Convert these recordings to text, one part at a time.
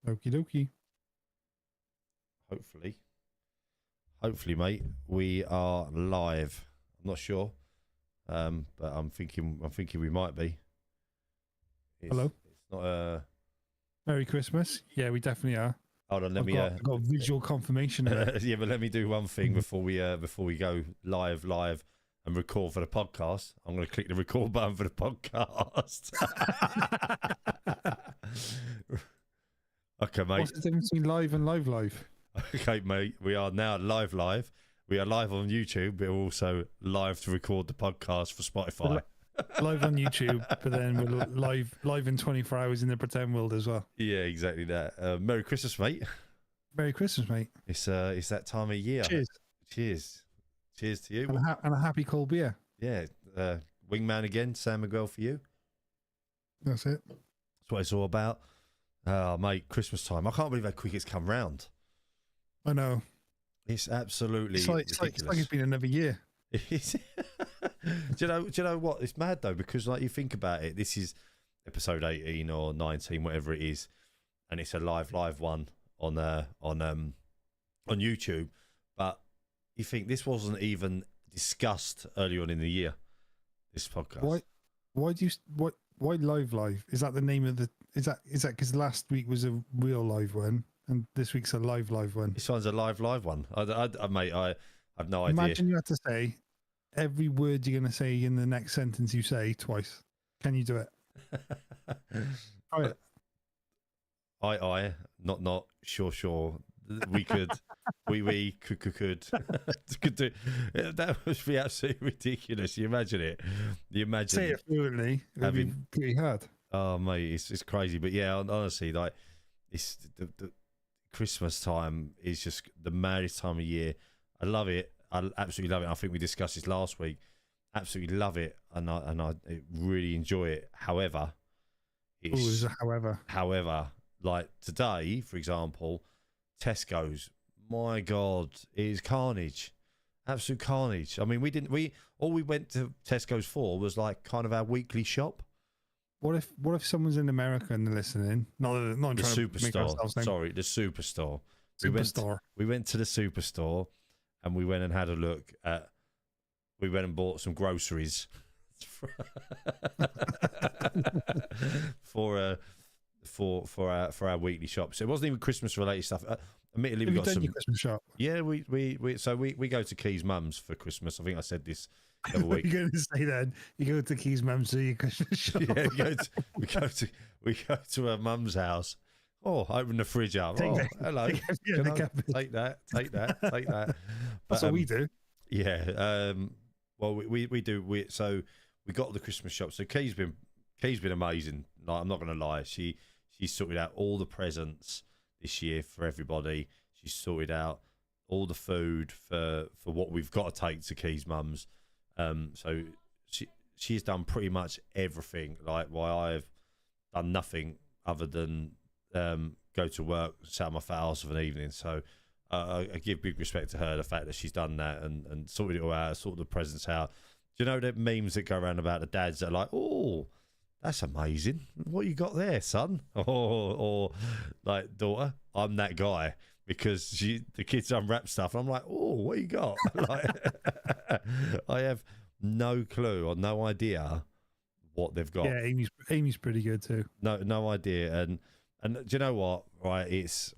Okie dokie. Hopefully, mate, we are live. I'm not sure, but I'm thinking we might be. Hello. It's not a. Merry Christmas. Yeah, we definitely are. Hold on, I've got visual confirmation of it. Yeah, but let me do one thing before we go live and record for the podcast. I'm going to click the record button for the podcast. Okay, mate. What's the difference between live and live? Okay, mate. We are now live. We are live on YouTube, but we're also live to record the podcast for Spotify. Live on YouTube, but then we're live in 24 hours in the pretend world as well. Yeah, exactly that. Merry Christmas, mate. Merry Christmas, mate. It's that time of year. Cheers to you. And a happy cold beer. Yeah, wingman again, San Miguel for you. That's it. That's what it's all about. Oh, mate, Christmas time. I can't believe how quick it's come round. I know. It's absolutely ridiculous. It's like it's been another year. do you know what? It's mad though, because like you think about it, this is episode 18 or 19, whatever it is, and it's a live one on YouTube. But you think this wasn't even discussed early on in the year. This podcast. Why live? Is that the name of the? Is that because last week was a real live one and this week's a live one? This one's a live one. Mate, I have no idea. Imagine you had to say every word you're going to say in the next sentence you say twice. Can you do it? Try it. I, not, sure. We could, we could do. That would be absolutely ridiculous. You imagine it. Say it fluently. It'd be pretty hard. Oh, mate, it's crazy. But yeah, honestly, like it's the Christmas time is just the maddest time of year. I love it. I absolutely love it. I think we discussed this last week. Absolutely love it, and I really enjoy it. However, however, like today, for example, Tesco's. My God, it is carnage, absolute carnage. I mean, all we went to Tesco's for was like kind of our weekly shop. What if someone's in America and they're listening? Not the superstore. Sorry, the superstore. We went to the superstore. And we went and had a look at. We went and bought some groceries for our weekly shop. So it wasn't even Christmas related stuff. Admittedly, we got some your Christmas shop. Yeah, we go to Key's mum's for Christmas. I think I said this the other week. You're going to say that you go to Key's mum's for your Christmas shop. Yeah, we go to her mum's house. Oh, open the fridge up. Hello. Take that. That's what we do. Yeah. Well, we do. So we got the Christmas shop. So Kay's been amazing. Like, I'm not going to lie. She sorted out all the presents this year for everybody. She sorted out all the food for what we've got to take to Key's mum's. So she's done pretty much everything. Like, while I've done nothing other than go to work, sat on my fat ass of an evening. So I give big respect to her, the fact that she's done that and sorted it all out, sorted the presents out. Do you know the memes that go around about the dads that are like, oh, that's amazing, what you got there, son? Or like, daughter, I'm that guy, because the kids unwrap stuff and I'm like, oh, what you got? Like, I have no clue or no idea what they've got. Yeah, Amy's pretty good too. No idea. And do you know what? Right, it's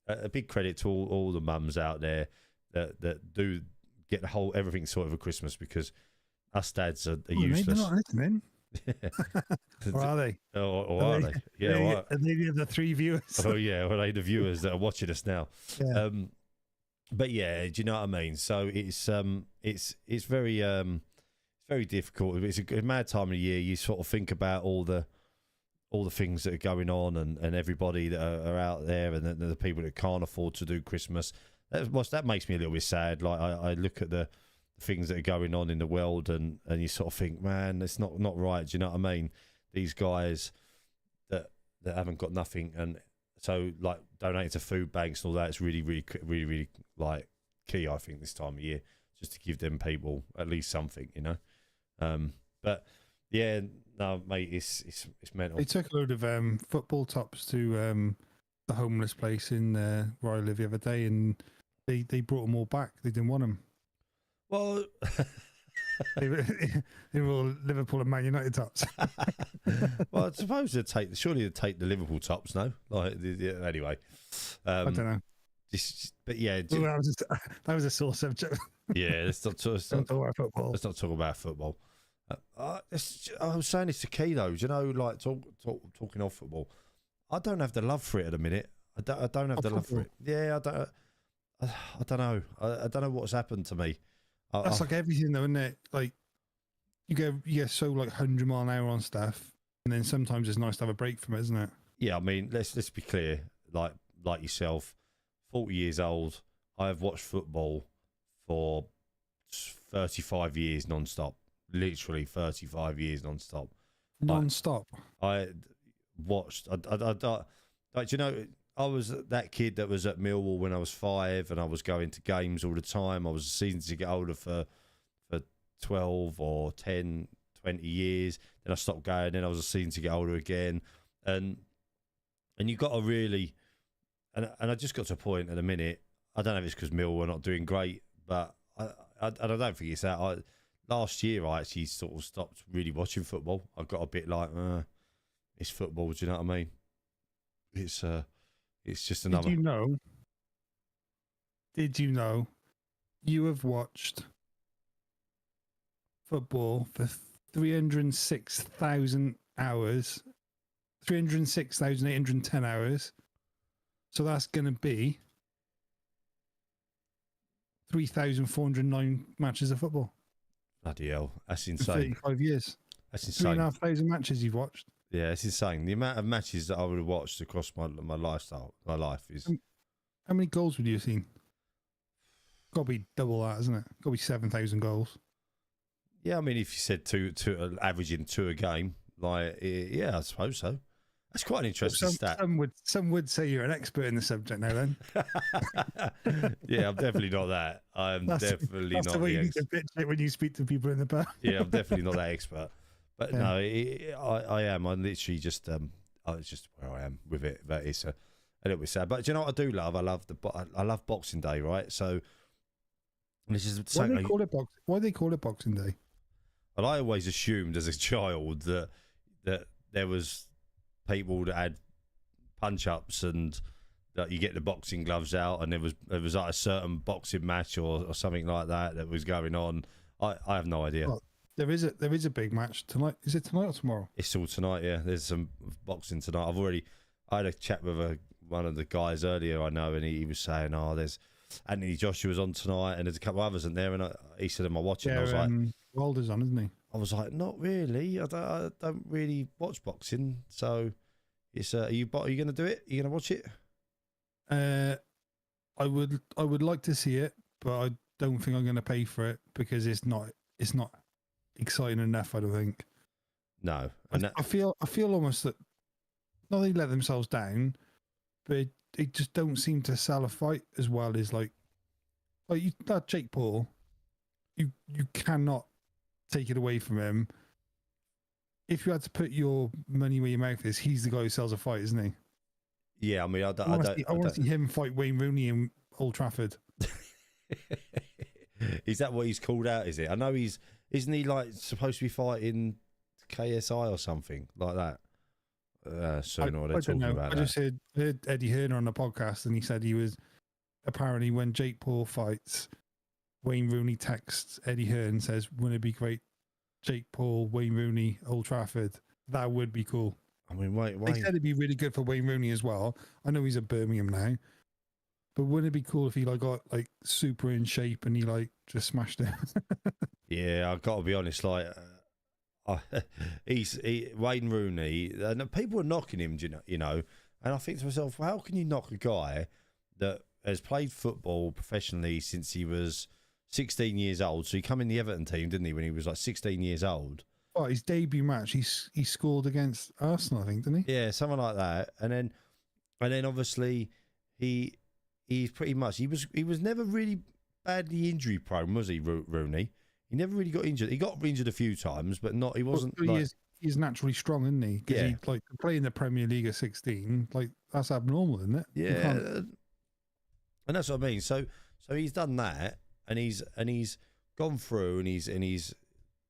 a big credit to all the mums out there that do get everything sorted for Christmas, because us dads are useless. They're not listening. Or are they? Or are they? Yeah. Are they the three viewers? Oh yeah, well, they the viewers that are watching us now. Yeah. But yeah, do you know what I mean? So it's very very difficult. It's a mad time of the year. You sort of think about all the things that are going on and everybody that are out there, and the people that can't afford to do Christmas. That makes me a little bit sad. Like, I look at the things that are going on in the world, and you sort of think, man, it's not right. Do you know what I mean? These guys that haven't got nothing, and so like donating to food banks and all that, it's really like key, I think, this time of year, just to give them people at least something, you know. But yeah, no, mate, it's mental. They took a load of football tops to the homeless place in where I live the other day, and they brought them all back. They didn't want them. Well, They were all Liverpool and Man United tops. well, I suppose surely they'd take the Liverpool tops, no? Like, anyway. I don't know. But yeah, Well, that was a sore subject. yeah. Let's not talk about football. Let's not talk about football. I was saying this to Key though. Do you know, like talking off football, I don't have the love for it at the minute. I don't have the love for it. Yeah, I don't know. I don't know what's happened to me. That's like everything though, isn't it? Like you get so like 100-mile-an-hour on stuff, and then sometimes it's nice to have a break from it, isn't it? Yeah, I mean, let's be clear. Like yourself, 40 years old. I have watched football for 35 years non-stop. Literally 35 years non-stop. Non-stop. I watched. Like, you know, I was that kid that was at Millwall when I was 5, and I was going to games all the time. I was a season ticket holder for 12 or 10, 20 years. Then I stopped going. Then I was a season ticket holder again, and you got to really, and I just got to a point at a minute. I don't know if it's because Millwall are not doing great, but I don't think it's that. Last year I actually sort of stopped really watching football. I got a bit like, it's football. Do you know what I mean? It's just another. Did you know you have watched football for 306,000 hours, 306,810 hours? So that's going to be 3,409 matches of football. Bloody hell, that's In insane. 35 years. That's insane. 3,500 matches you've watched. Yeah, it's insane. The amount of matches that I would have watched across my life is. How many goals would you have seen? Got to be double that, isn't it? Got to be 7,000 goals. Yeah, I mean, if you said averaging 2 a game, like, yeah, I suppose so. That's quite an interesting stat. Some would say you're an expert in the subject now. Then. Yeah, I'm definitely not that. That's not the way you the need to pitch it when you speak to people in the pub. Yeah, I'm definitely not that expert. But yeah. No, I am. I'm literally just it's just where I am with it. But it's a little bit sad. But do you know what I do love? I love Boxing Day, right? So this is why do they call it Boxing Day? Well, I always assumed as a child that there was people that had punch ups and that you get the boxing gloves out, and there was like a certain boxing match or something like that was going on. I have no idea. Well, there is a big match tonight. Is it tonight or tomorrow? It's all tonight. Yeah, there's some boxing tonight. I had a chat with one of the guys earlier I know, and he was saying, there's Anthony Joshua's on tonight, and there's a couple of others in there, and he said, "Am I watching?" Yeah, I was like, Wilder's on, isn't he? I was like, not really. I don't really watch boxing, so it's. Are you going to do it? Are you going to watch it? I would like to see it, but I don't think I'm going to pay for it because it's not exciting enough. I don't think. No, I feel almost that not they let themselves down, but they just don't seem to sell a fight as well as like that Jake Paul. You cannot take it away from him. If you had to put your money where your mouth is, he's the guy who sells a fight, isn't he? Yeah, I mean, I want to see him fight Wayne Rooney in Old Trafford. Is that what he's called out? Is it? I know isn't he like supposed to be fighting KSI or something like that? Soon or they're talking about that. I just heard Eddie Hearn on the podcast, and he said he was apparently when Jake Paul fights, Wayne Rooney texts Eddie Hearn and says, "Wouldn't it be great, Jake Paul, Wayne Rooney, Old Trafford? That would be cool." I mean, wait. They said it'd be really good for Wayne Rooney as well. I know he's at Birmingham now, but wouldn't it be cool if he got super in shape and he just smashed it? Yeah, I've got to be honest. Wayne Rooney. And people are knocking him, you know. And I think to myself, well, how can you knock a guy that has played football professionally since he was 16 years old? So he came in the Everton team, didn't he, when he was 16 years old? Oh, his debut match, he scored against Arsenal, I think, didn't he? Yeah, something like that. And then obviously he's pretty much he was never really badly injury prone, was he, Rooney? He never really got injured. He got injured a few times, but not. He wasn't. he's naturally strong, isn't he? Because Yeah. he like to play in the Premier League at 16, like that's abnormal, isn't it? You Yeah, can't- and that's what I mean. So he's done that, and he's gone through, and he's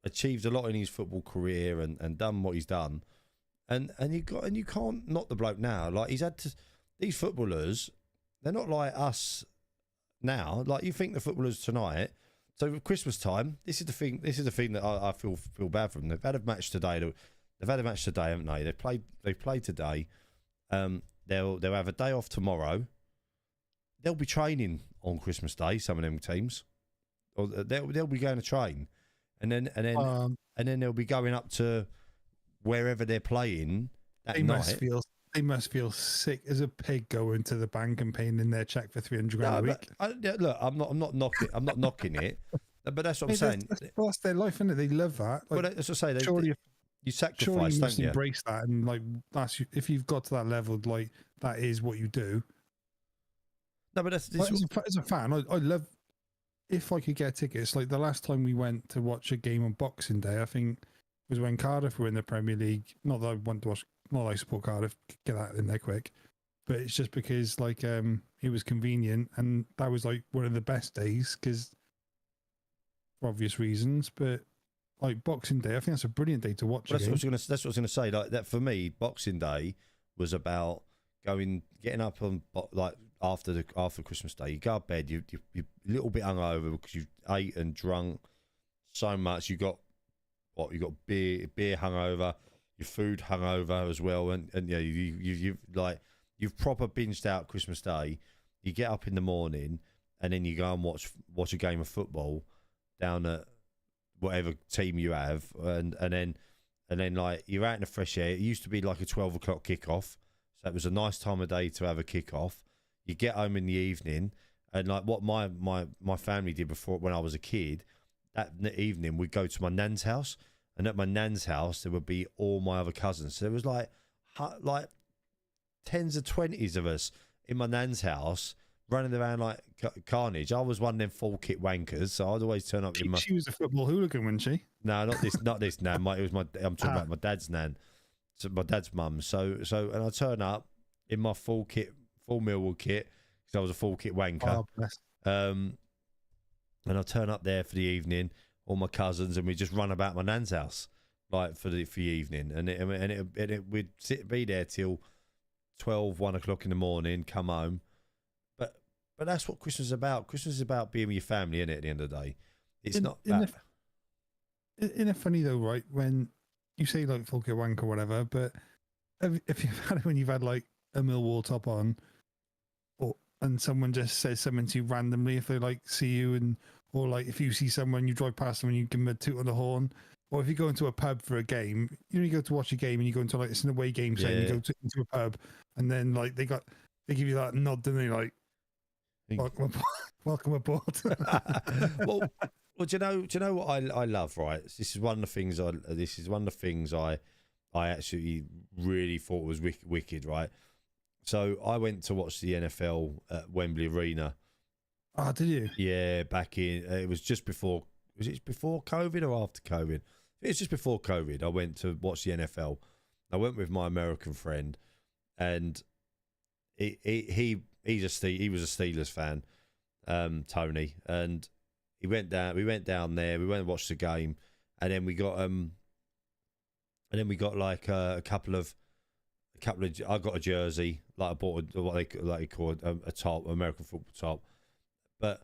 achieved a lot in his football career, and done what he's done, and you can't knock the bloke now. Like he's had to, these footballers, they're not like us now. Like you think the footballers tonight. So at Christmas time, this is the thing. This is the thing that I feel bad for them. They've had a match today. They've had a match today, haven't they? They've played today. They'll have a day off tomorrow. They'll be training on Christmas Day. Some of them teams, or they'll be going to train, and then they'll be going up to wherever they're playing that night. They must feel sick as a pig going to the bank and paying in their check for $300 a week. Look, I'm not knocking it, but that's what I'm saying. That's their life, isn't it? They love that. Like, well, as I say, surely you sacrifice, surely you don't must you? embrace that, and like that's if you've got to that level, like that is what you do. No, but that's Like, as a fan, I love if I could get tickets. Like the last time we went to watch a game on Boxing Day, I think was when Cardiff were in the Premier League. Not that I want to watch. Not that I support Cardiff. Get that in there quick. But it's just because like it was convenient, and that was like one of the best days because for obvious reasons. But like Boxing Day, I think that's a brilliant day to watch. Well, that's what I was gonna say. Like that for me, Boxing Day was about getting up on like after Christmas Day. You go to bed, you're a little bit hungover because you've ate and drunk so much. You got beer hungover, your food hungover as well, and yeah, you've proper binged out Christmas Day. You get up in the morning and then you go and watch a game of football down at whatever team you have, and then like you're out in the fresh air. It used to be like a 12 o'clock kickoff, so it was a nice time of day to have a kickoff. You get home in the evening, and like what my family did before when I was a kid, that evening we'd go to my nan's house, and at my nan's house there would be all my other cousins. So there was like tens of 20s of us in my nan's house running around like carnage. I was one of them full kit wankers, so I'd always turn up in my... She was a football hooligan, wasn't she? No, not this nan. I'm talking about my dad's nan, so my dad's mum. So and I turn up in my full Millwall kit because I was a full kit wanker. Oh, bless. And I turn up there for the evening, all my cousins, and we just run about my nan's house like for the evening, and we'd be there till 12, 1 o'clock in the morning, come home. But that's what Christmas is about. Christmas is about being with your family, isn't it? At the end of the day, it's not that. In a funny though, right? When you say like full kit wank or whatever, but if you've had it when you've had like a Millwall top on, and someone just says something to you randomly, if they like see you, or like if you see someone, you drive past them and you give them a toot on the horn, or if you go into a pub for a game, you go to watch a game and you go into like it's an away game, say, and you go into a pub, and then like they give you that nod, and they like welcome aboard. well, do you know what I love? Right, this is one of the things I actually really thought was wicked. Right. So I went to watch the NFL at Wembley Arena. Oh, did you? Yeah, back in it was just before. Was it before COVID or after COVID? It's just before COVID. I went to watch the NFL. I went with my American friend, and he was a Steelers fan, Tony, and he went down. We went down there. We went and watched the game, and then we got like a couple of. I got a jersey, like I bought what they call a top, American football top, but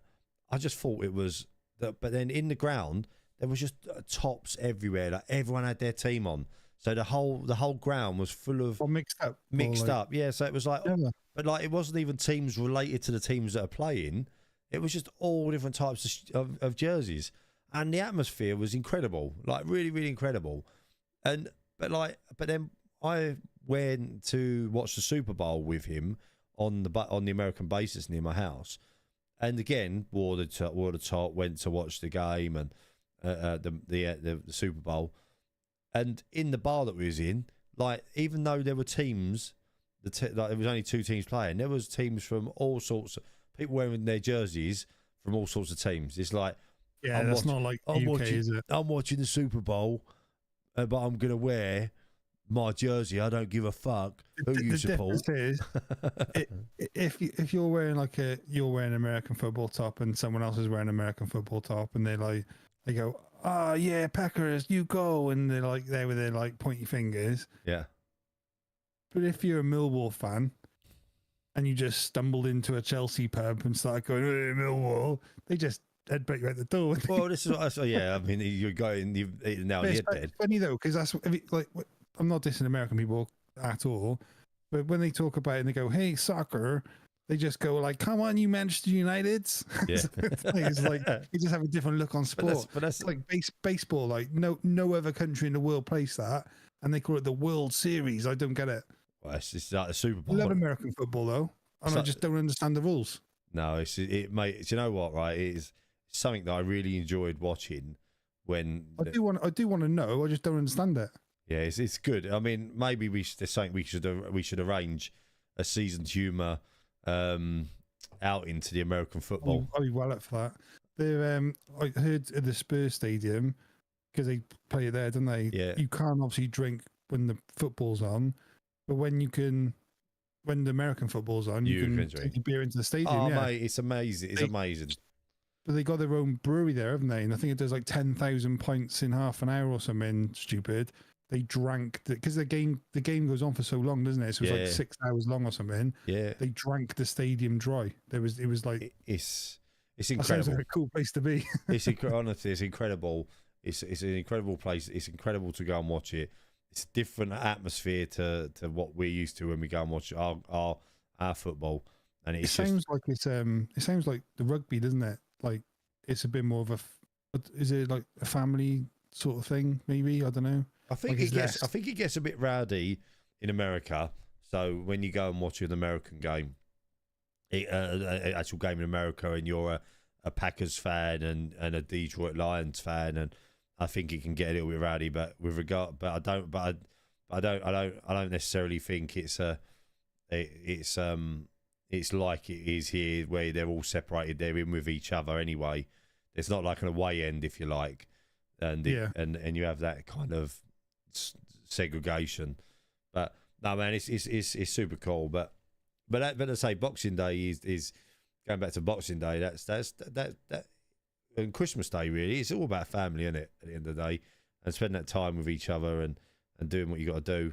I just thought it was that. But then in the ground there was just tops everywhere, like everyone had their team on, so the whole ground was full of mixed up. Yeah, so it was like, but like it wasn't even teams related to the teams that are playing. It was just all different types of jerseys, and the atmosphere was incredible, like really, really incredible. But then I went to watch the Super Bowl with him on the American bases near my house, and again wore the top, went to watch the game and the Super Bowl, and in the bar that we was in, like even though there were teams, like there was only two teams playing, there was teams from all sorts of people wearing their jerseys from all sorts of teams. It's like not like UK, is it? I'm watching the Super Bowl. but I'm gonna wear my jersey. I don't give a fuck who you support. Difference is, if you're wearing you're wearing American football top and someone else is wearing American football top, and they go, oh yeah, Packers, you go, and they're there with their pointy fingers. Yeah. But if you're a Millwall fan and you just stumbled into a Chelsea pub and started going, hey, Millwall, they just headbutt you out the door. Well, this is what I saw. Yeah, I mean, you're going, you've eaten now and you're dead. It's funny though, because that's I'm not dissing American people at all, but when they talk about it and they go, hey, soccer, they just go come on, you Manchester Uniteds. Yeah. It's like you just have a different look on sport. But that's like baseball. No other country in the world plays that, and they call it the World Series. I don't get it. well, it's like the Super Bowl. I love American football though, and I just don't understand the rules. No, it mate. Do you know what? Right, it is something that I really enjoyed watching. When I do want to know. I just don't understand it. Yeah, it's good. I mean, maybe there's something we should arrange a seasoned humour out into the American football. I'll be well up for that. They're, I heard at the Spurs stadium, because they play it there, don't they? Yeah. You can't obviously drink when the football's on, but when the American football's on, you can take your beer into the stadium. Oh, yeah. mate, it's amazing. It's amazing. But they got their own brewery there, haven't they? And I think it does 10,000 pints in half an hour or something stupid. They drank because the game goes on for so long, doesn't it? So it's 6 hours long or something. Yeah. They drank the stadium dry. It was it's incredible. That sounds like a cool place to be. Honestly, it's incredible. It's an incredible place. It's incredible to go and watch it. It's a different atmosphere to what we're used to when we go and watch our football. And it sounds like it sounds like the rugby, doesn't it? It's a bit more of is it like a family sort of thing? Maybe, I don't know. I think it gets a bit rowdy in America. So when you go and watch an American game, an actual game in America, and you're a Packers fan and a Detroit Lions fan, and I think it can get a little bit rowdy. But I don't necessarily think it's like it is here, where they're all separated. They're in with each other anyway. It's not like an away end, if you like, and and you have that kind of segregation. But no, man, it's super cool. But I say Boxing Day is going back to Boxing Day. That and Christmas Day, really, it's all about family, isn't it? At the end of the day, and spending that time with each other and doing what you got to do.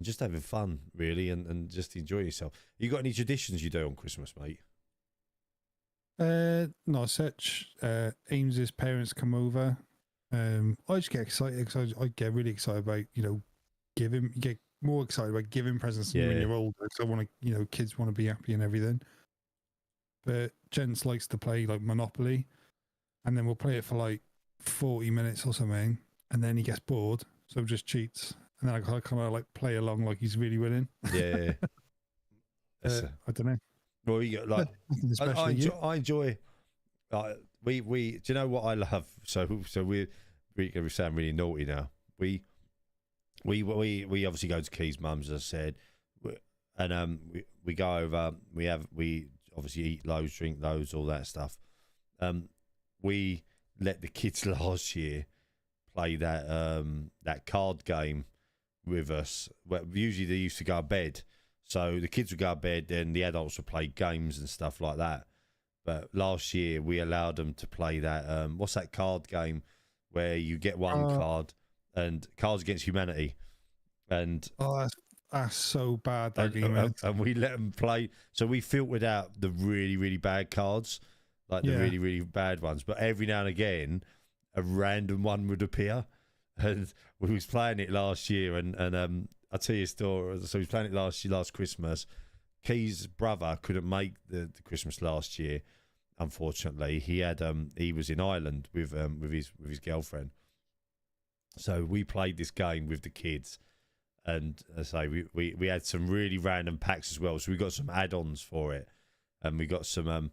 Just having fun, really, and just enjoy yourself. You got any traditions you do on Christmas, mate? Not such. Ames's parents come over. I just get excited because I get really excited about giving. You get more excited about giving presents when you're older. Because I want to, kids want to be happy and everything. But Gents likes to play Monopoly, and then we'll play it for 40 minutes or something, and then he gets bored, so just cheats. And then I kind of play along like he's really winning. Yeah. I don't know. Well, you got I enjoy. We do you know what I love? So we sound really naughty now. We obviously go to Key's mum's, as I said, and we go over. We obviously eat loads, drink loads, all that stuff. We let the kids last year play that card game with us. Well, usually they used to go to bed, so the kids would go to bed, then the adults would play games and stuff like that. But last year we allowed them to play that what's that card game where you get one card and Cards Against Humanity, and that's so bad, that game. And we let them play, so we filtered out the really, really bad cards, the really, really bad ones, but every now and again a random one would appear. And we was playing it last year, and I'll tell you a story. So we was playing it last Christmas. Key's brother couldn't make the Christmas last year, unfortunately. He was in Ireland with his girlfriend. So we played this game with the kids, and as I say, we had some really random packs as well. So we got some add-ons for it, and we got some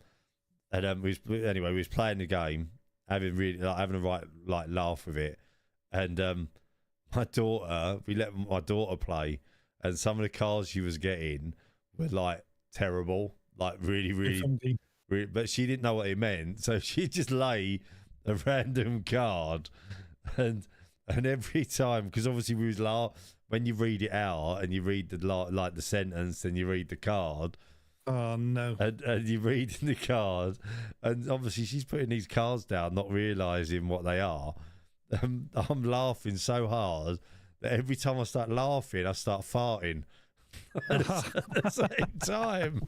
we was playing the game, having a right laugh with it. And we let my daughter play, and some of the cards she was getting were terrible, really, really, really, but she didn't know what it meant, so she just lay a random card, and And every time, because obviously we was when you read it out and you read like the sentence and you read the card, Oh no. and you read in the card, and obviously she's putting these cards down, not realising what they are. I'm laughing so hard that every time I start laughing, I start farting at the same time.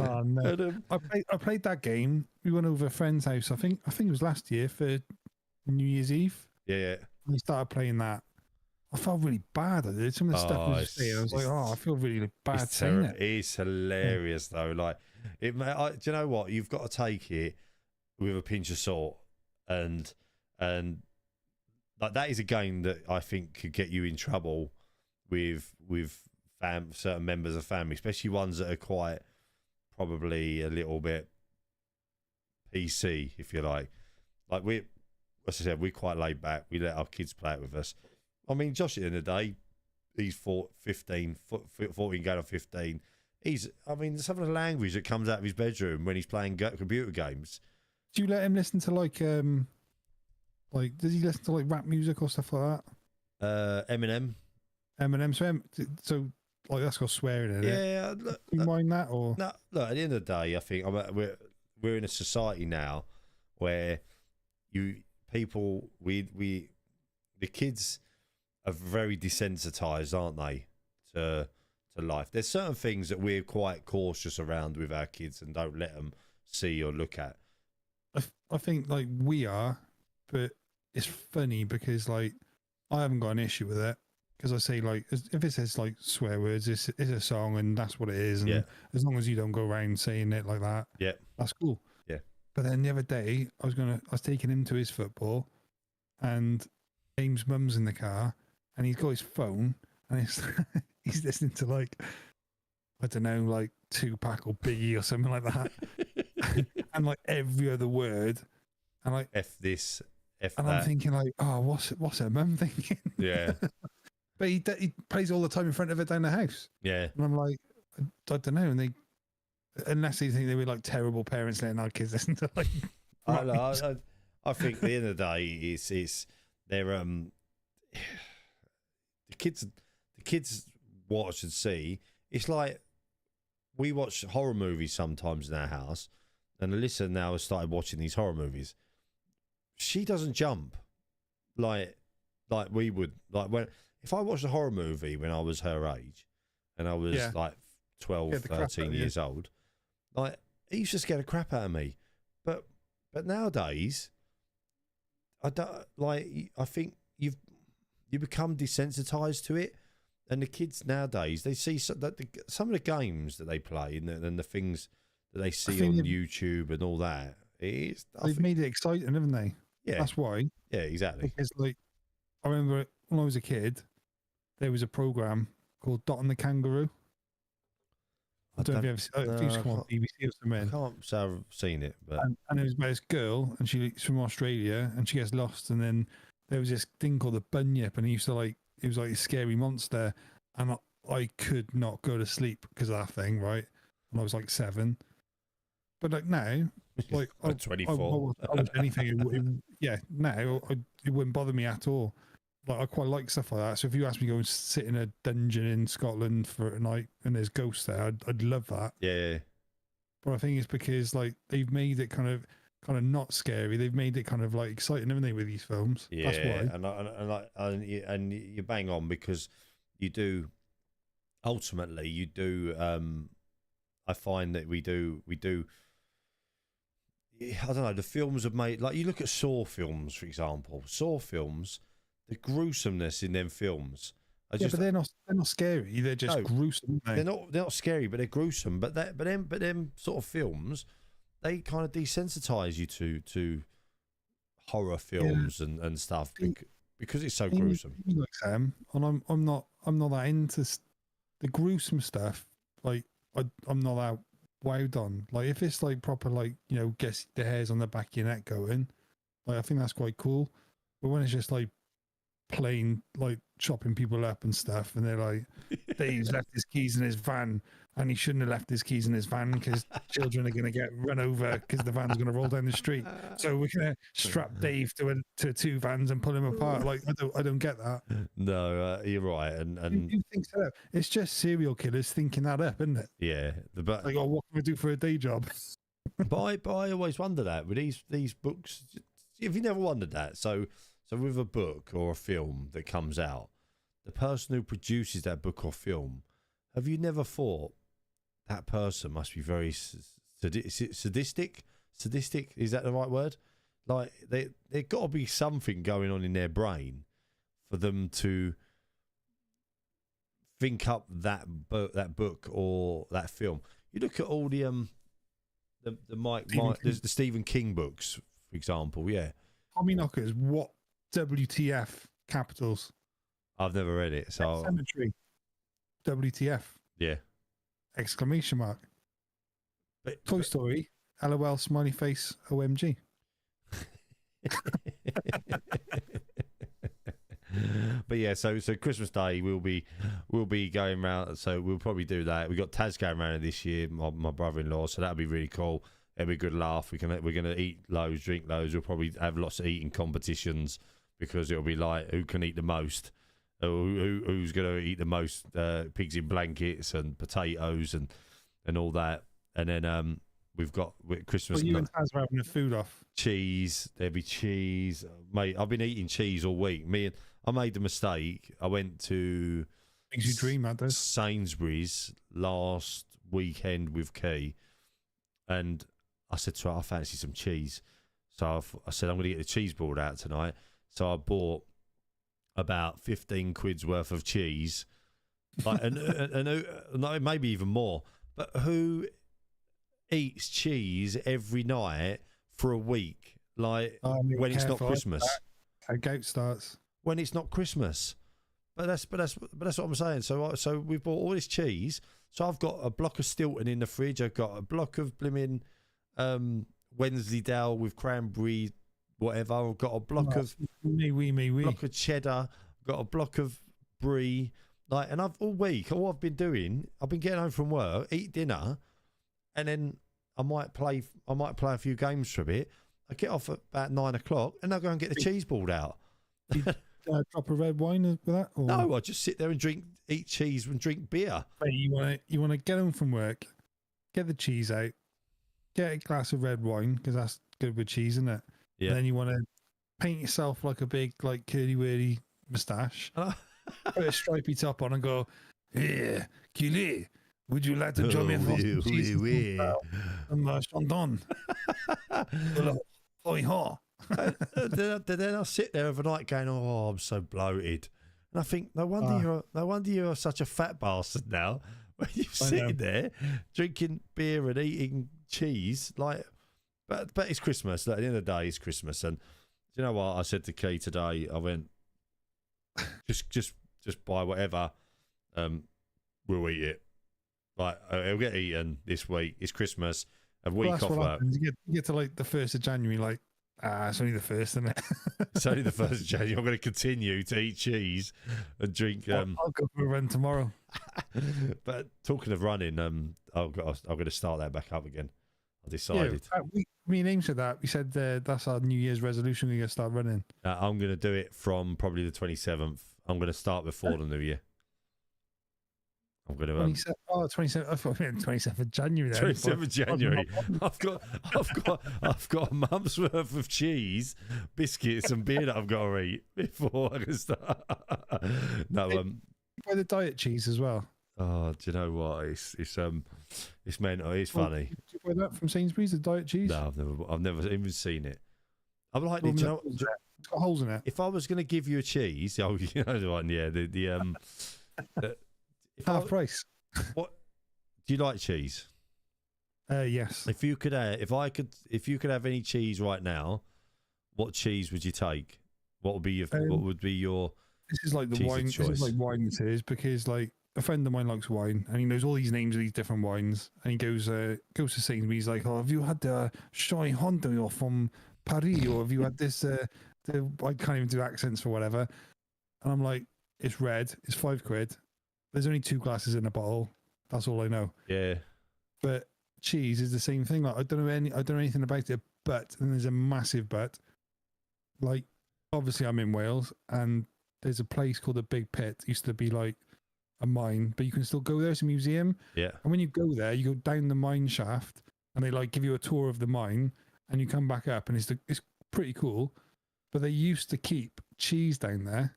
Oh no. And, I played that game. We went over a friend's house. I think it was last year for New Year's Eve. yeah. We started playing that. I felt really bad. I did some of the stuff we was saying. I was like, oh, I feel really bad saying it. It's hilarious though. Like do you know what? You've got to take it with a pinch of salt, and like that is a game that I think could get you in trouble with certain members of family, especially ones that are quite probably a little bit PC, if you like. Like as I said, we're quite laid back. We let our kids play it with us. I mean, Josh at the end of the day, he's 14 going on 15. I mean, some of the language that comes out of his bedroom when he's playing computer games. Do you let him listen to like does he listen to like rap music or stuff like that? Eminem. So like that's got swearing in it. Yeah. Do you mind that or no? Look, at the end of the day, I think we're in a society now where the kids are very desensitized, aren't they, to life? There's certain things that we're quite cautious around with our kids and don't let them see or look at. I think like we are, but it's funny because like I haven't got an issue with it because I say like if it says like swear words, it's a song and that's what it is, and as long as you don't go around saying it like that, that's cool. Yeah. But then the other day I was taking him to his football, and James' mum's in the car, and he's got his phone and he's listening to like I don't know, like Tupac or Biggie or something like that. And like every other word, and like F this, F and that. I'm thinking like, oh, what's her mum thinking? Yeah. But he plays all the time in front of her down the house. Yeah. And I'm like, I don't know. And unless they think they were like terrible parents letting our kids listen to like. I think at the end of the day, it's they're the kids watch and see. It's like we watch horror movies sometimes in our house, and Alyssa now has started watching these horror movies. She doesn't jump like we would. Like if I watched a horror movie when I was her age, and I was like 12, 13 years old, like it used to scare the crap out of me. But nowadays, I don't like. I think you become desensitized to it. And the kids nowadays, they see some of the games that they play and the things that they see on YouTube and all that. They've made it exciting, haven't they? Yeah. That's why. Yeah, exactly. Because like, I remember when I was a kid, there was a program called Dot and the Kangaroo. I don't know if you ever seen it. I think it's on BBC or something. I can't say I've seen it. But and it was about this girl, and she's from Australia, and she gets lost, and then there was this thing called the bunyip, and he used to like, it was like a scary monster, and I could not go to sleep because of that thing, right? When I was like 7. But like now, like I'm 24. I watch anything. Now it wouldn't bother me at all. Like I quite like stuff like that. So if you ask me to go and sit in a dungeon in Scotland for a night and there's ghosts there, I'd love that. Yeah. But I think it's because like they've made it kind of not scary. They've made it kind of like exciting, haven't they, with these films? Yeah, that's why. And you bang on because you do. Ultimately, you do. I find that we do. I don't know. The films have made like you look at Saw films, for example. Saw films, the gruesomeness in them films. But they're not scary. They're just gruesome. They're not scary, but they're gruesome. But them sort of films, they kind of desensitize you to horror films and stuff because it's so gruesome. Like Sam, and I'm not that into the gruesome stuff. Like I'm not that wowed on. Like if it's like proper, like gets the hairs on the back of your neck going, like I think that's quite cool. But when it's just like plane, like chopping people up and stuff, and they're like, Dave's left his keys in his van, and he shouldn't have left his keys in his van because children are going to get run over because the van's going to roll down the street. So we're going to strap Dave to two vans and pull him apart. Like I don't get that. No, you're right, and Who thinks that? It's just serial killers thinking that up, isn't it? yeah, but Like, oh, what can I do for a day job? but I always wonder that with these books. Have you never wondered that? So with a book or a film that comes out, the person who produces that book or film, have you never thought that person must be very sadistic? Sadistic, is that the right word? Like there got to be something going on in their brain for them to think up that book or that film. You look at all the the Stephen King books, for example. Yeah, Tommy Knockers. What WTF capitals? I've never read it, so Cemetery. WTF! Yeah. Exclamation mark. Toy Story. LOL. Smiley face. OMG. But yeah, so Christmas Day we'll be going around. So we'll probably do that. We got Taz going around this year, my brother-in-law. So that'll be really cool. It'll be a good laugh. We're gonna eat loads, drink loads. We'll probably have lots of eating competitions because it'll be like who can eat the most, who's gonna eat the most pigs in blankets and potatoes and all that. And then we've got Christmas. Well, you and Taz are having a food off. Cheese. There'll be cheese, mate. I've been eating cheese all week. I made the mistake. I went to Makes you dream, that does. Sainsbury's last weekend with Key, and I said to her, I fancy some cheese. So I said, I'm going to get the cheese board out tonight. So I bought about 15 quid's worth of cheese, like, and maybe even more. But who eats cheese every night for a week? Like when it's not Christmas. How gout starts. When it's not Christmas. But that's what I'm saying. So we've bought all this cheese. So I've got a block of Stilton in the fridge. I've got a block of blimmin' Wensleydale with cranberry, whatever. I've got a block of block of cheddar. I've got a block of brie. Like, and all I've been doing, I've been getting home from work, eat dinner, and then I might play a few games for a bit. I get off at about 9 o'clock, and I'll go and get the cheese board out. Drop a red wine with that? Or? No, I just sit there and eat cheese and drink beer. You want to get home from work, get the cheese out, get a glass of red wine because that's good with cheese, isn't it? Yeah. And then you want to paint yourself like a big curly whirly moustache, put a stripy top on, and go, "Yeah, Kili, would you like to join me for some cheese and Chandon?" Oi ho. Then I'll sit there overnight going, "Oh, I'm so bloated," and I think, no wonder you're such a fat bastard now. When you're sitting there drinking beer and eating cheese, like, but it's Christmas. Like, at the end of the day, it's Christmas, and you know what? I said to Key today, I went, just buy whatever, we'll eat it. Like, it'll get eaten this week. It's Christmas. A week off work. You get to like the 1st of January, like. It's only the 1st, isn't it? It's only the 1st of January. I'm going to continue to eat cheese and drink. I'll go for a run tomorrow. But talking of running, I'm going to start that back up again. I decided. Yeah, me and Aim said that. We said that's our New Year's resolution. We're going to start running. I'm going to do it from probably the 27th. I'm going to start before the New Year. I'm going to 27th. I thought 27th of January. 27th of January. I've got a month's worth of cheese, biscuits, and beer that I've got to eat before I can start. No, buy the diet cheese as well. Oh, do you know what? It's mental. It's funny. Did you buy that from Sainsbury's? The diet cheese? No, I've never even seen it. I'm like, do you know? It's got holes in it. If I was going to give you a cheese, you know the one, yeah, the half price. What do you like cheese? Yes. If you could have any cheese right now, what cheese would you take? What would be your? This is like the wine. This is like wine. This is because like a friend of mine likes wine and he knows all these names of these different wines. And he goes to Sainsbury's. He's like, "Oh, have you had the Chai Hondo from Paris, or have you had this?" I can't even do accents or whatever. and I'm like, it's red. It's £5. There's only 2 glasses in a bottle. That's all I know. Yeah. But cheese is the same thing. Like I don't know anything about it, but and there's a massive but. Like obviously I'm in Wales and there's a place called the Big Pit. It used to be like a mine, but you can still go there. It's a museum. Yeah. And when you go there, you go down the mine shaft and they like give you a tour of the mine and you come back up and it's pretty cool. But they used to keep cheese down there.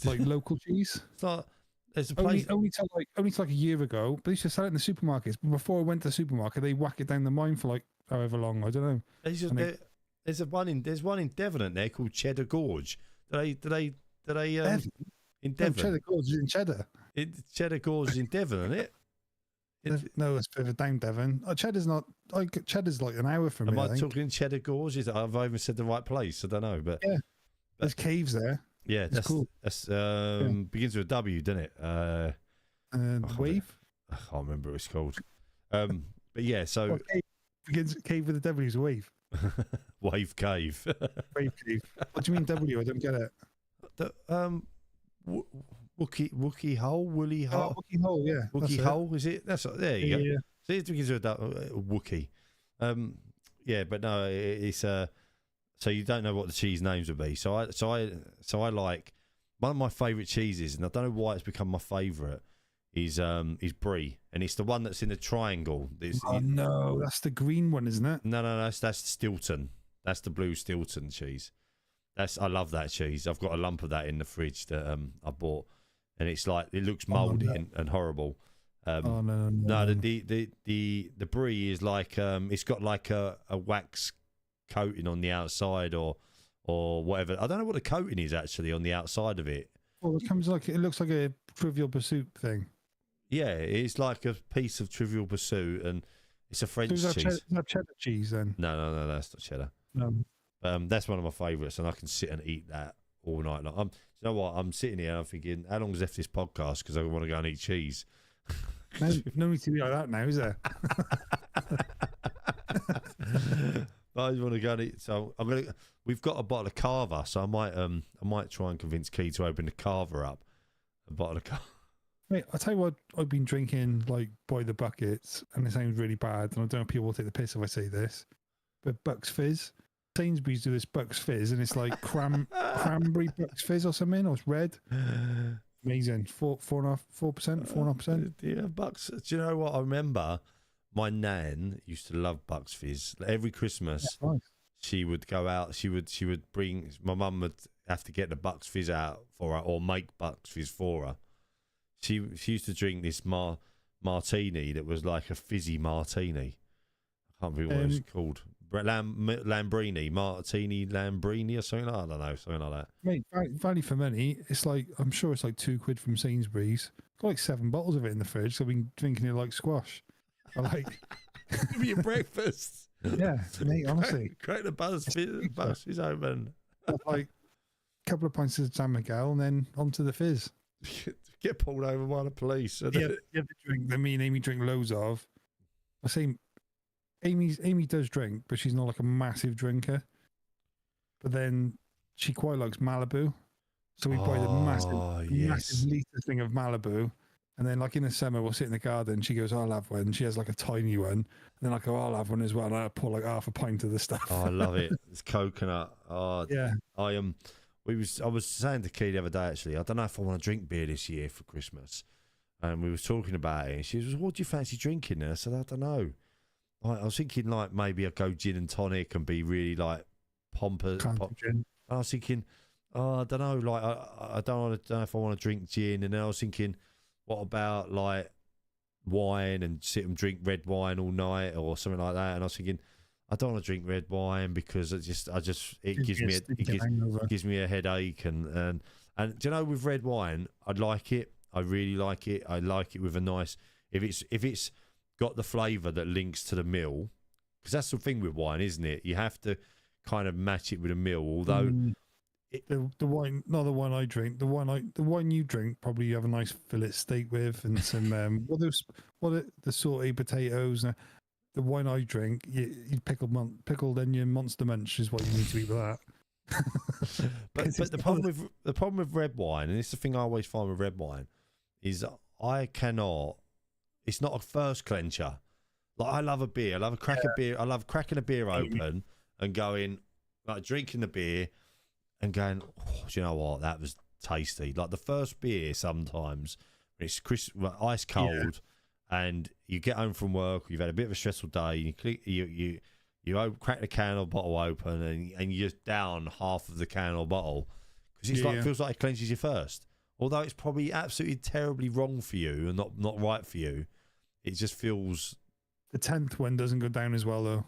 Like local cheese. It's not. There's a place. Only till like a year ago. But they used to sell it in the supermarkets. But before I went to the supermarket, they whack it down the mine for like however long. I don't know. There's one in Devon in there called Cheddar Gorge. Do they in Devon? No, Cheddar Gorge is in Cheddar. Cheddar Gorge is in Devon, isn't it? No, it's further down Devon. Cheddar's not. Cheddar's like an hour from Am me. I talking Cheddar Gorge? Have I even said the right place? I don't know, but yeah, there's caves there. Yeah, that's cool. That's begins with a W, doesn't it? Wave. I can't remember what it's called. But yeah, so cave with a W is a wave. Wave cave. Wave cave. What do you mean W? I don't get it. Wookie hole, woolly hole. Wookie hole, yeah. Wookie hole, is it? That's there. You go. Yeah. So it begins with a Wookie. Yeah, but no, it's so you don't know what the cheese names would be. So I like one of my favourite cheeses, and I don't know why it's become my favourite. Is brie, and it's the one that's in the triangle. No, that's the green one, isn't it? No, that's Stilton. That's the blue Stilton cheese. I love that cheese. I've got a lump of that in the fridge that I bought, and it's like it looks mouldy and horrible. No, the brie is like it's got like a wax coating on the outside or whatever. I don't know what the coating is actually on the outside of it. Well, it looks like a Trivial Pursuit thing. Yeah, it's like a piece of Trivial Pursuit, and it's a French cheese. Is that cheddar cheese then? No, that's not cheddar. No. That's one of my favourites, and I can sit and eat that all night long. You know what? I'm sitting here and I'm thinking, how long's left this podcast? Because I want to go and eat cheese. No need to be like that now, is there? I just want to go and eat. So we've got a bottle of Carver, so I might try and convince Key to open the Carver up. A bottle of Carver. Mate, I'll tell you what I've been drinking like by the buckets, and it sounds really bad, and I don't know if people will take the piss if I say this, but Bucks Fizz. Sainsbury's do this Bucks Fizz, and it's like cranberry Bucks Fizz or something, or it's red. Amazing. 4.5%. Yeah, Bucks. Do you know what I remember? My nan used to love Bucks Fizz. Every Christmas, nice. She would go out. She would bring. My mum would have to get the Bucks Fizz out for her, or make Bucks Fizz for her. She used to drink this martini that was like a fizzy martini. I can't remember what it was called. Lambrini, Martini Lambrini or something. I don't know, something like that. Mate, value for money. It's like, I'm sure it's like £2 from Sainsbury's. Got like 7 bottles of it in the fridge. So I've been drinking it like squash. I like. Give me your breakfast. Yeah, mate. Honestly, crack the buzz is open. Like a couple of pints of San Miguel and then onto the fizz. Get pulled over by the police. Yeah, the drink that me and Amy drink loads of. I say Amy does drink, but she's not like a massive drinker. But then she quite likes Malibu, so we buy the massive litre thing of Malibu. And then, like in the summer, we'll sit in the garden. She goes, "I'll have one." She has like a tiny one. And then I go, "I'll have one as well." And I pour like half a pint of the stuff. Oh, I love it. It's coconut. Oh, yeah. I was saying to Key the other day, actually, I don't know if I want to drink beer this year for Christmas. And we was talking about it. And she was, "What do you fancy drinking?" And I said, "I don't know." I was thinking like maybe I'd go gin and tonic and be really like pompous. I was thinking, I don't know, like I don't know if I want to drink gin. And then I was thinking, what about like wine and sit and drink red wine all night or something like that? And I was thinking, I don't want to drink red wine because it gives me a headache and do you know, with red wine, I like it. I really like it. I like it with a nice, if it's got the flavour that links to the meal, because that's the thing with wine, isn't it? You have to kind of match it with a meal. Although the wine, not the one I drink, the wine you drink, probably you have a nice fillet steak with and some the sauteed potatoes. The wine I drink, you pickled onion Monster Munch is what you need to eat with that. but the problem with red wine, and this is the thing I always find with red wine, is I cannot. It's not a first clencher. Like I love a beer. I love a crack of beer. I love cracking a beer open and going like drinking the beer and going. Oh, do you know what? That was tasty. Like the first beer sometimes when it's ice cold, and you get home from work. You've had a bit of a stressful day. You crack the can or bottle open and you just down half of the can or bottle because it feels like it cleanses you first. Although it's probably absolutely terribly wrong for you and not right for you, it just feels. The 10th one doesn't go down as well though.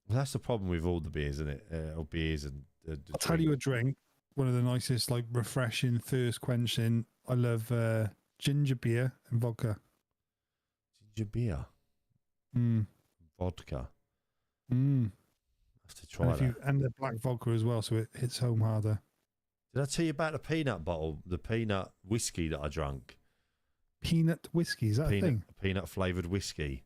Well, that's the problem with all the beers, isn't it? Or beers and. I'll tell you a drink. One of the nicest, like refreshing, thirst quenching. I love ginger beer and vodka. Ginger beer. Vodka. Have to try that. And the black vodka as well, so it hits home harder. Did I tell you about the peanut bottle, the peanut whiskey that I drank? Peanut whiskey, is that a thing? Peanut flavoured whiskey.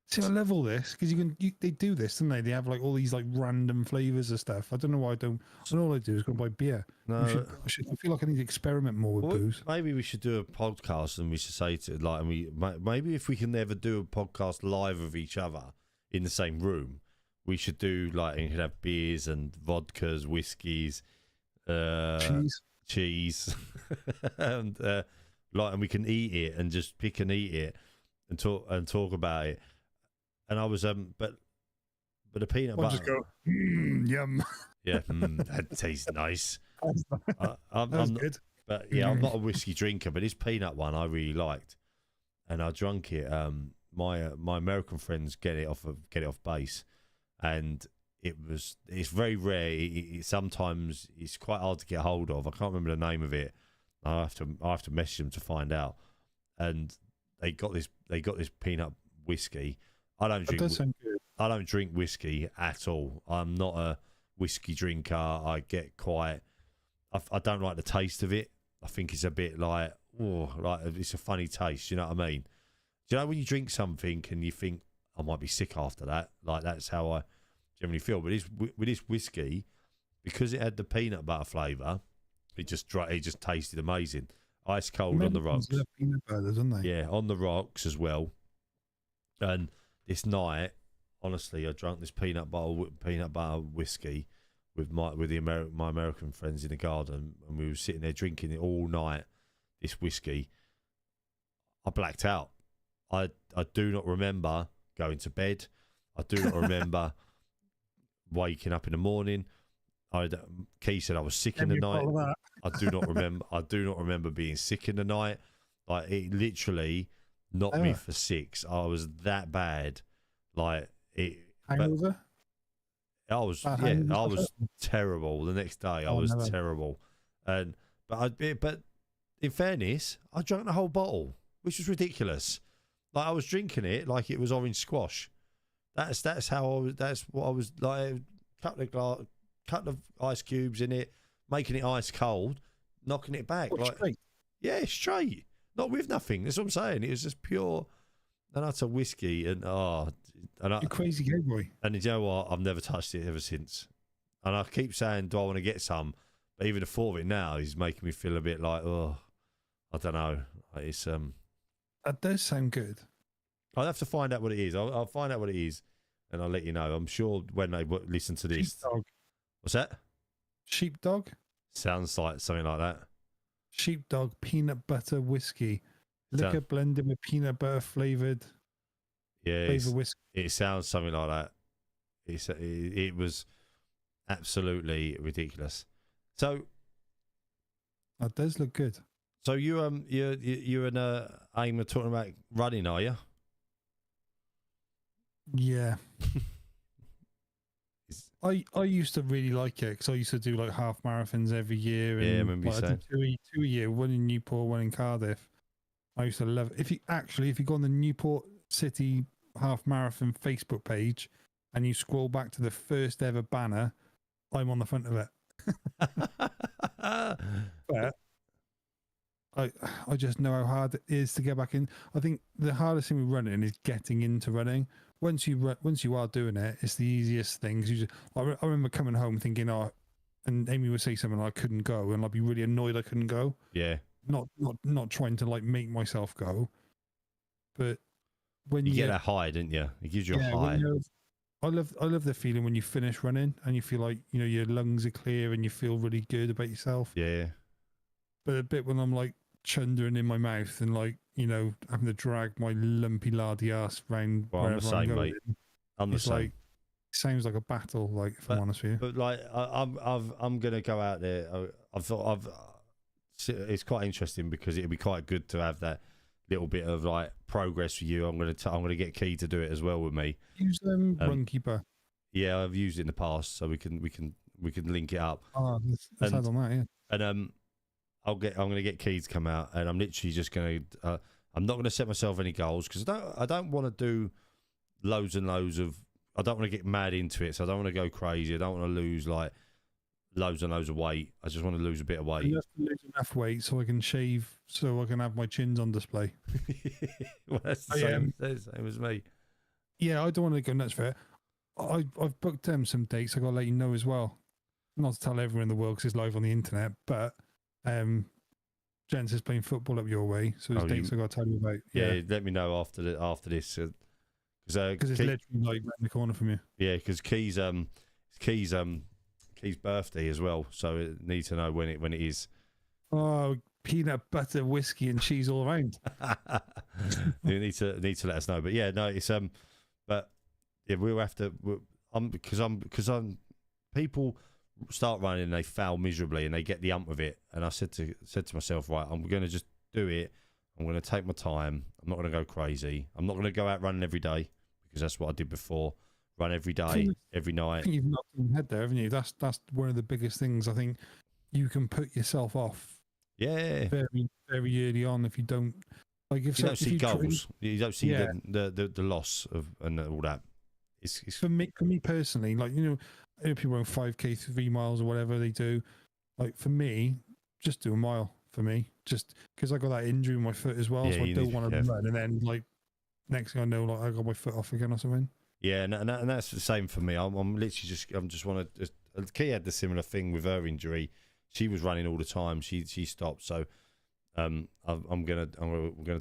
See, I love all this because they do this, don't they? They have like all these like random flavours of stuff. I don't know why I don't. And all I do is go and buy beer. No, I feel like I need to experiment more with booze. Maybe we should do a podcast and we should say to like, maybe if we can never do a podcast live with each other in the same room, we should do like you could have beers and vodkas, whiskies, cheese, and and we can eat it and just pick and eat it and talk about it. And I was but the peanut butter. Just go, yum. Yeah, that tastes nice. That's good. But yeah, I'm not a whiskey drinker, but this peanut one I really liked, and I drunk it. My American friends get it off base, and it's very rare. Sometimes it's quite hard to get hold of. I can't remember the name of it. I have to message them to find out. And they got this peanut whiskey. I don't drink whiskey at all. I'm not a whiskey drinker. I get quite. I don't like the taste of it. I think it's a bit like it's a funny taste. You know what I mean? Do you know when you drink something and you think I might be sick after that? Like that's how I generally feel. But with this whiskey, because it had the peanut butter flavour, it just tasted amazing. Ice cold on the rocks. Peanut butter, don't they? Yeah, on the rocks as well. And this night, honestly, I drank this peanut butter whiskey with my American friends in the garden, and we were sitting there drinking it all night. This whiskey, I blacked out. I do not remember going to bed. I do not remember waking up in the morning. Key said I was sick in the night. I do not remember. I do not remember being sick in the night. Like it literally knocked me for 6. I was that bad. Like it. Hangover? I was terrible. The next day I was terrible. But in fairness, I drank the whole bottle, which was ridiculous. Like I was drinking it like it was orange squash. That's what I was like. Cut of ice cubes in it, making it ice cold, knocking it back. Straight? Yeah, straight. Not with nothing. That's what I'm saying. It was just pure and utter whiskey. And you're crazy cowboy. And you know what? I've never touched it ever since. And I keep saying, do I want to get some? But even the thought of it now is making me feel a bit like, I don't know. It's That does sound good. I'll have to find out what it is. I'll find out what it is, and I'll let you know. I'm sure when they listen to this. Sheepdog. What's that? Sheepdog? Sounds like something like that. Sheepdog peanut butter whiskey. Liquor blended with peanut butter flavoured. Yeah, whiskey. It sounds something like that. It was absolutely ridiculous. So that does look good. So you're in aim of talking about running, are you? Yeah. I used to really like it because I used to do like half marathons every year. And yeah, I remember you saying. I did two a year, one in Newport, one in Cardiff. I used to love it. If you go on the Newport City Half Marathon Facebook page and you scroll back to the first ever banner, I'm on the front of it. But I just know how hard it is to get back in. I think the hardest thing with running is getting into running. Once you are doing it, it's the easiest thing. I remember coming home thinking, and Amy would say something I couldn't go, and I'd be really annoyed I couldn't go. Yeah. Not trying to like make myself go, but when you get that high, didn't you? It gives you a high. I love the feeling when you finish running and you feel like, you know, your lungs are clear and you feel really good about yourself. Yeah. But a bit when I'm like chundering in my mouth and like, you know, having to drag my lumpy lardy ass round wherever I'm the same, going, mate. I'm the same. Like, sounds like a battle, like, if I'm honest with you. But like, I'm gonna go out there. It's quite interesting because it'd be quite good to have that little bit of like progress for you. I'm gonna get Key to do it as well with me. Use Runkeeper. Yeah, I've used it in the past, so we can link it up. Oh, let's add on that, yeah. And I'm gonna get Key to come out, and I'm literally just gonna. I'm not gonna set myself any goals because I don't want to do loads and loads of. I don't want to get mad into it, so I don't want to go crazy. I don't want to lose like loads and loads of weight. I just want to lose a bit of weight. You have to lose enough weight so I can shave, so I can have my chins on display. Well, that's the same as me. Yeah, I don't want to go nuts for it. I've booked some dates. I got to let you know as well. Not to tell everyone in the world because it's live on the internet, but Jens is playing football up your way, so there's dates I got to tell you about. Yeah, let me know after this. Because it's literally like around the corner from you. Yeah, because Key's birthday as well, so I need to know when it is. Oh, peanut butter, whiskey, and cheese all around. You need to let us know. But yeah, no, it's but yeah, we'll have to. Because people start running and they fail miserably and they get the ump of it. And I said to myself, right, I'm going to just do it. I'm going to take my time. I'm not going to go crazy. I'm not going to go out running every day because that's what I did before. Run every day, every night. I think you've knocked on the head there, haven't you? That's one of the biggest things. I think you can put yourself off. Yeah. Very, very early on if you don't like. If you don't see goals, you don't see the loss of and all that. It's for me personally. Like you know people run 5K, 3 miles or whatever they do. Like for me, just do a mile for me. Just because I got that injury in my foot as well, so I don't want to run. And then like next thing I know, like I got my foot off again or something. Yeah, and that's the same for me. I'm literally just want to. Key had the similar thing with her injury. She was running all the time. She stopped. So I'm gonna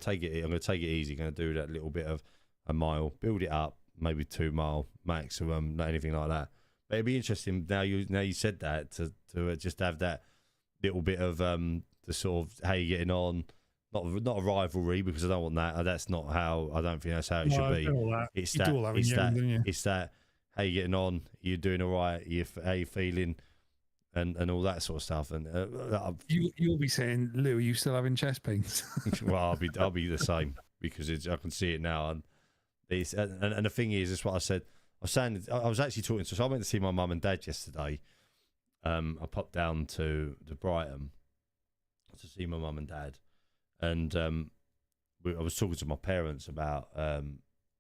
take it. I'm gonna take it easy. Gonna do that little bit of a mile, build it up, maybe 2 mile maximum, not anything like that. But it'd be interesting now. You said that to just have that little bit of the sort of how you getting on. Not a rivalry because I don't want that. That's not how. I don't think that's how it should be. It's that. How you getting on? You're doing all right. How you feeling? And all that sort of stuff. And you'll be saying, Lou, are you still having chest pains? Well, I'll be the same because I can see it now. And the thing is, that's what I said. I was actually talking to. So I went to see my mum and dad yesterday. I popped down to Brighton to see my mum and dad. And I was talking to my parents about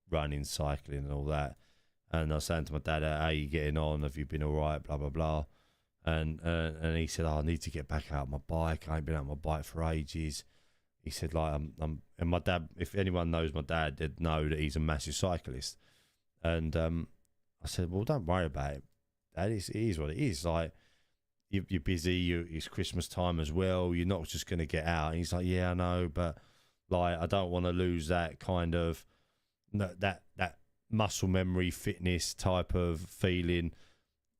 running, cycling, and all that. And I was saying to my dad, "How are you getting on? Have you been all right? Blah blah blah." And he said, "I need to get back out on my bike. I ain't been out on my bike for ages." He said, "Like I'm." And my dad, if anyone knows my dad, they'd know that he's a massive cyclist. And I said, "Well, don't worry about it. Dad, it is what it is. Like." You're busy. It's Christmas time as well. You're not just going to get out. And he's like, yeah, I know, but like I don't want to lose that kind of that muscle memory, fitness type of feeling.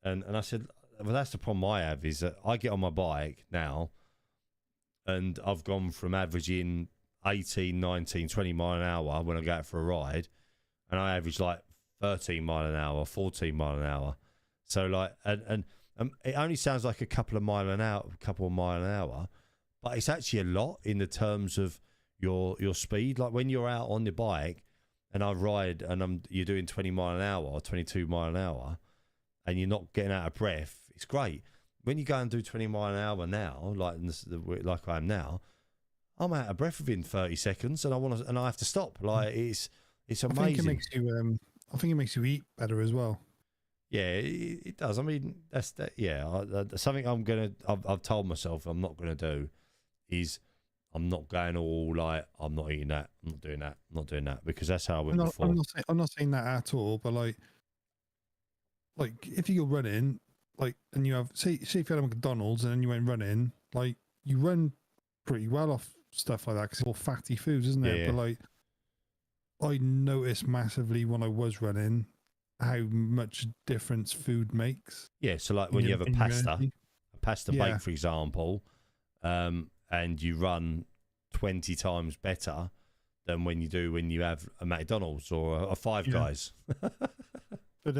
And I said, well, that's the problem I have is that I get on my bike now, and I've gone from averaging 18, 19, 20 mile an hour when I go out for a ride, and I average like 13 mile an hour, 14 mile an hour. So like and it only sounds like a couple of mile an hour, but it's actually a lot in the terms of your speed. Like when you're out on the bike and I ride and you're doing 20 mile an hour or 22 mile an hour and you're not getting out of breath, it's great. When you go and do 20 mile an hour now, like I am now, I'm out of breath within 30 seconds and I have to stop. Like it's amazing. I think it makes you eat better as well. Yeah, it does. I mean, that's that. Yeah, something I've told myself I'm not gonna do is I'm not going all like I'm not eating that. I'm not doing that. I'm not doing that because that's how I went before. I'm not saying that at all. But like if you go running, like, and you have say if you had a McDonald's and then you went running, like you run pretty well off stuff like that because it's all fatty foods, isn't it? Yeah. But like, I noticed massively when I was running how much difference food makes. Yeah, so like when you have a pasta energy. bake, for example, and you run 20 times better than when you have a McDonald's or a Five Guys. But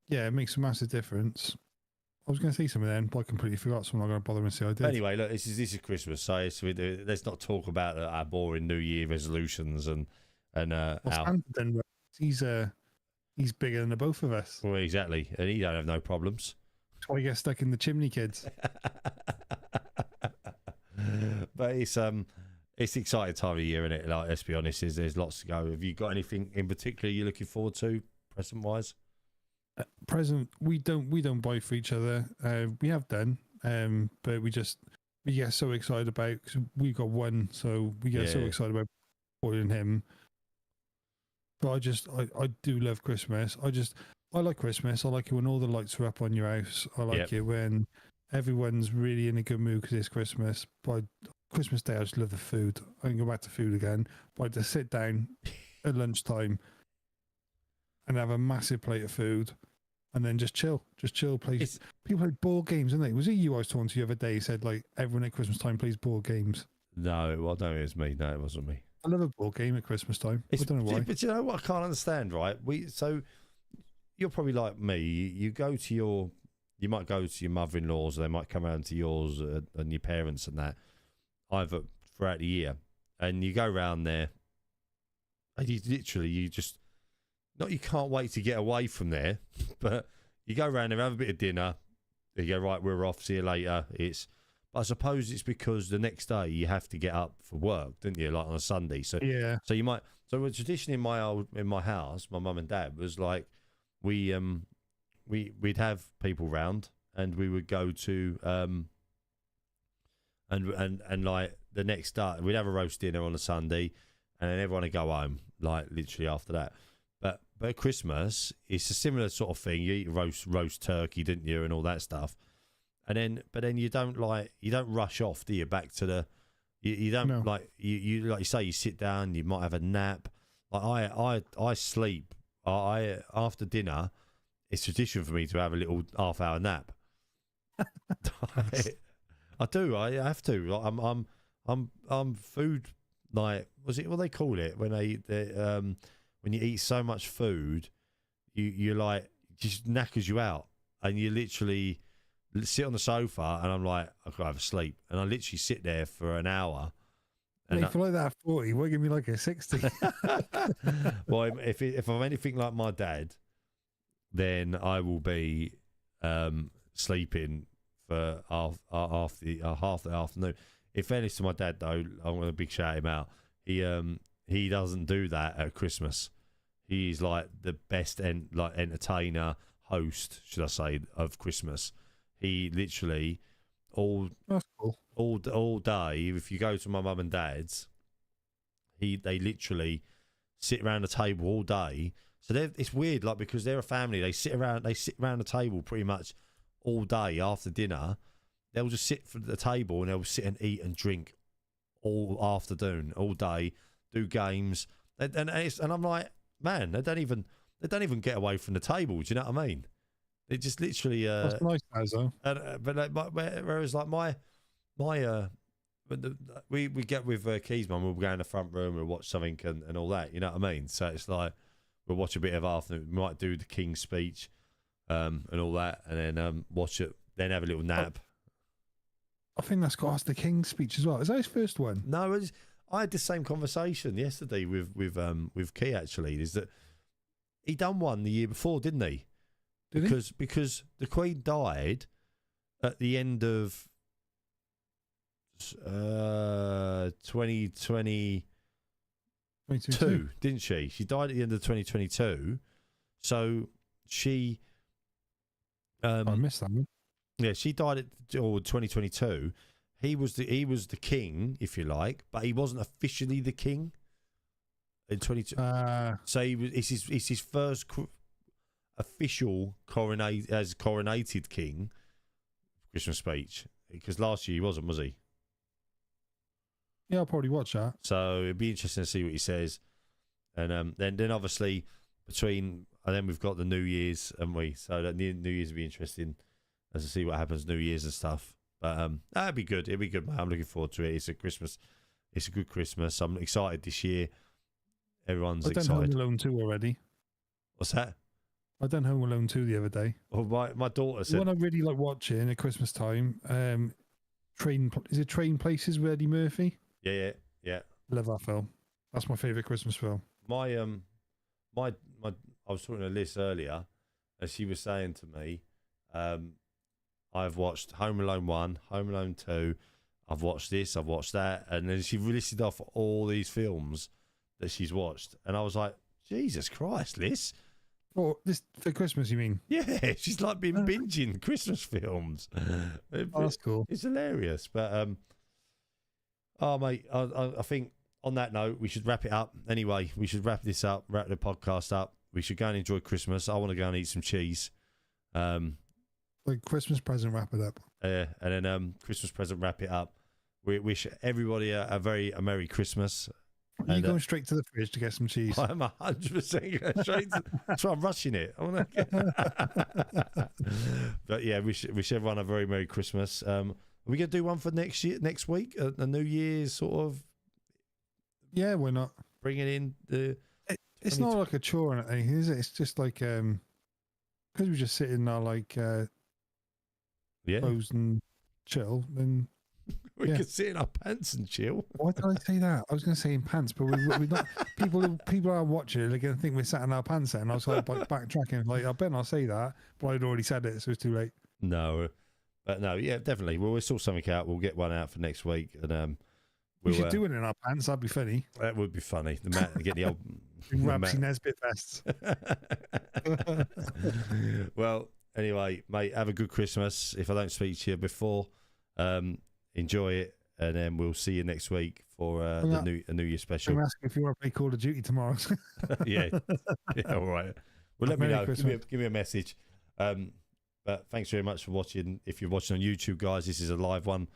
yeah, it makes a massive difference. I was going to say something then, but I completely forgot, so I'm not going to bother and say I did. But anyway, look, this is Christmas, so let's not talk about our boring New Year resolutions and Well, our. Stanton, he's bigger than the both of us. Well, exactly, and he don't have no problems. That's why he gets stuck in the chimney, kids. But it's an exciting time of year, isn't it? Like, let's be honest, there's lots to go. Have you got anything in particular you're looking forward to, present wise? Present, we don't buy for each other. We have done, but we get so excited about because we got one, so we get so excited about spoiling him. But I do love Christmas. I like Christmas. I like it when all the lights are up on your house. I like it when everyone's really in a good mood because it's Christmas. But Christmas Day, I just love the food. I can go back to food again. But I just sit down at lunchtime and have a massive plate of food and then just chill. Play. People play board games, didn't they? Was it you I was talking to the other day? Said like everyone at Christmas time plays board games. No, well, no, it was me. No, it wasn't me. I love a board game at Christmas time. I don't know why. But you know what I can't understand, right? So you're probably like me. You might go to your mother-in-law's, or they might come around to yours and your parents and that, either throughout the year, and you go around there, and you just not you can't wait to get away from there, but you go around there, have a bit of dinner, you go, right, we're off, see you later. But I suppose it's because the next day you have to get up for work, didn't you? Like on a Sunday. So a tradition in my house, my mum and dad was like we'd have people round and we would go to and like the next day we'd have a roast dinner on a Sunday and then everyone would go home, like literally after that. But at Christmas it's a similar sort of thing. You eat roast turkey, didn't you, and all that stuff. But then you don't rush off, do you? Back to the, you don't like you say you sit down, you might have a nap. Like I sleep. I after dinner, it's tradition for me to have a little half-hour nap. I do. I have to. Like, I'm food. Like, was it what they call it when when you eat so much food, you like just knackers you out, and you literally sit on the sofa and I'm like, I could have a sleep, and I literally sit there for an hour. And if I like that at 40, why give me like a 60? Well, if I'm anything like my dad, then I will be sleeping for half the afternoon. In fairness to my dad, though, I'm going to big shout him out. He doesn't do that at Christmas. He's like the best entertainer, host, should I say, of Christmas. He literally That's cool. all day. If you go to my mum and dad's, they literally sit around the table all day. So it's weird, like, because they're a family. They sit around the table pretty much all day after dinner. They'll just sit for the table and they'll sit and eat and drink all afternoon, all day, do games, and I'm like, man, they don't even get away from the table. Do you know what I mean? It just literally. That's nice, though. But like, whereas like we get with Key's mum, we'll go in the front room and watch something and all that. You know what I mean? So it's like we'll watch a bit of afternoon. We might do the King's speech, and all that, and then watch it. Then have a little nap. I think that's got us the King's speech as well. Is that his first one? No, I had the same conversation yesterday with Key. Actually, is that he done one the year before, didn't he? Because the Queen died at the end of 2022, didn't she? She died at the end of 2022. So she I missed that one. Yeah, she died at 2022. He was the king, if you like, but he wasn't officially the king in 22. So it's his first official coronated king Christmas speech, because last year he wasn't, was he? Yeah, I'll probably watch that. So it'd be interesting to see what he says. And then obviously and then we've got the New Year's, haven't we? So that New Year's will be interesting as to see what happens New Year's and stuff. But that'd be good. It'd be good, mate. I'm looking forward to it. It's a good Christmas. I'm excited this year. Everyone's I've done excited. Home Alone 2 already. What's that? I done Home Alone 2 the other day. Well, my daughter The said, one I really like watching at Christmas time, Train Places with Eddie Murphy? yeah. Love that film. That's my favourite Christmas film. My I was talking to Liz earlier, and she was saying to me, I've watched Home Alone 1, Home Alone 2, I've watched this, I've watched that, and then she listed off all these films that she's watched, and I was like, Jesus Christ, Liz. Oh, this for Christmas, you mean? Yeah, she's like been binging Christmas films. Oh, that's cool. It's hilarious, but oh mate, I think on that note we should wrap it up. Anyway, we should wrap the podcast up. We should go and enjoy Christmas. I want to go and eat some cheese. Like Christmas present, wrap it up. And then Christmas present, wrap it up. We wish everybody a Merry Christmas. Are you going straight to the fridge to get some cheese? I'm 100% going straight to, so I'm rushing it. But yeah, wish everyone a very Merry Christmas. Are we going to do one for next week? A New Year's sort of? Yeah, why not? Bringing in the... It's not like a chore or anything, is it? It's just like, because we just sit in our clothes and chill, then... We could sit in our pants and chill. Why did I say that? I was going to say in pants, but we're not. People are watching it. They're going to think we're sat in our pants. And I was like backtracking. Like I better not say that, but I'd already said it, so it's too late. No, but no, yeah, definitely. We'll sort something out. We'll get one out for next week, and we should do it in our pants. That'd be funny. That would be funny. Get the old Rapsy Nesbit vests. Well, anyway, mate, have a good Christmas. If I don't speak to you before, enjoy it, and then we'll see you next week for a New Year special. I'm asking if you want to play Call of Duty tomorrow. yeah, all right. Well, let me know. Give me a message. But thanks very much for watching. If you're watching on YouTube, guys, this is a live one.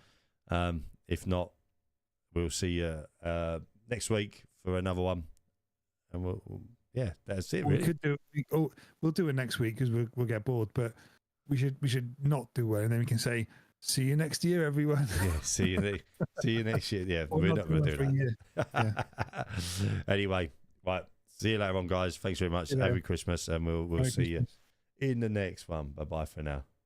If not, we'll see you next week for another one. And that's it. Really. We'll do it next week because we'll get bored. But we should not do it, and then we can say, see you next year, everyone. Yeah, see you next year. Yeah, we're not going to do that. Yeah. Anyway, right. See you later on, guys. Thanks very much. Happy Christmas, and we'll see you in the next one. Bye bye for now.